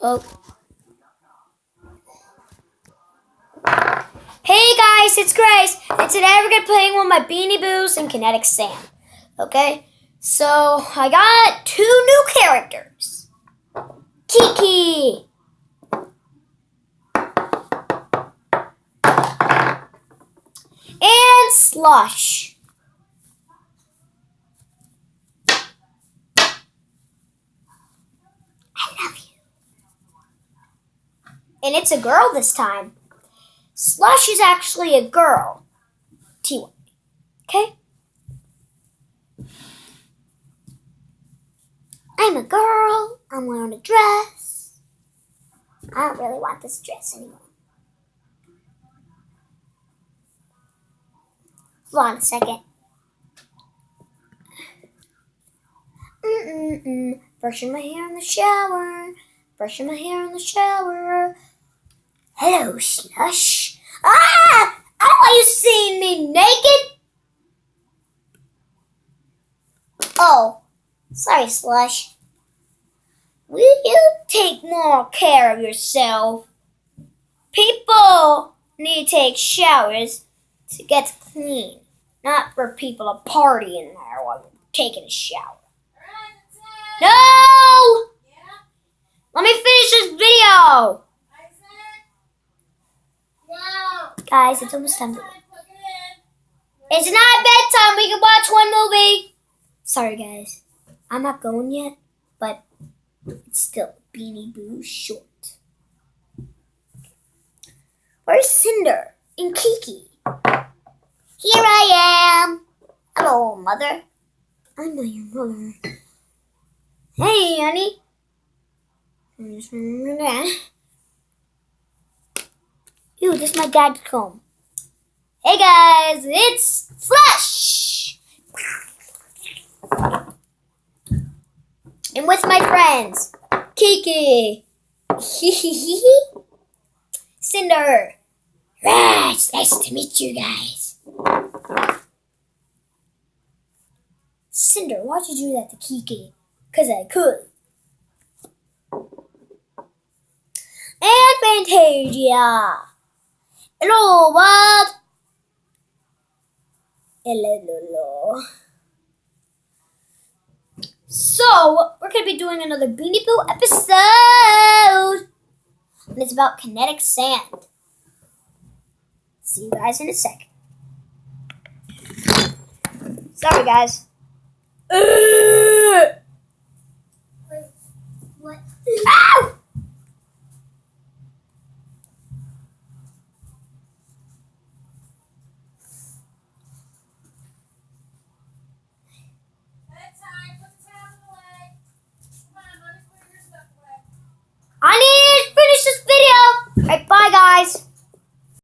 Oh. Hey guys, it's Grace, and today we're gonna be playing one of my Beanie Boos and Kinetic Sand. Okay, so I got 2 new characters, Kiki and Slush. I love you. And it's a girl this time. Slush is actually a girl. T1. Okay? I'm a girl. I'm wearing a dress. I don't really want this dress anymore. Hold on a second. Brushing my hair in the shower. Brushing my hair in the shower. Hello, Slush. Ah! I don't want you seeing me naked. Oh, sorry, Slush. Will you take more care of yourself? People need to take showers to get clean, not for people to party in there while taking a shower. No! Let me finish this video! Guys, it's almost time to leave. It's not bedtime. We can watch one movie. Sorry, guys. I'm not going yet, but it's still Beanie Boo short. Where's Cinder and Kiki? Here I am. Hello, Mother. I'm not your mother. Hey, honey. Ew, this is my dad's comb. Hey guys, it's Slush! And with my friends, Kiki, Cinder. Right, it's nice to meet you guys. Cinder, why'd you do that to Kiki? 'Cause I could. And Fantasia. Hello, what? Hello. So, we're going to be doing another Beanie Boo episode. And it's about kinetic sand. See you guys in a second. Sorry, guys. What? Ah!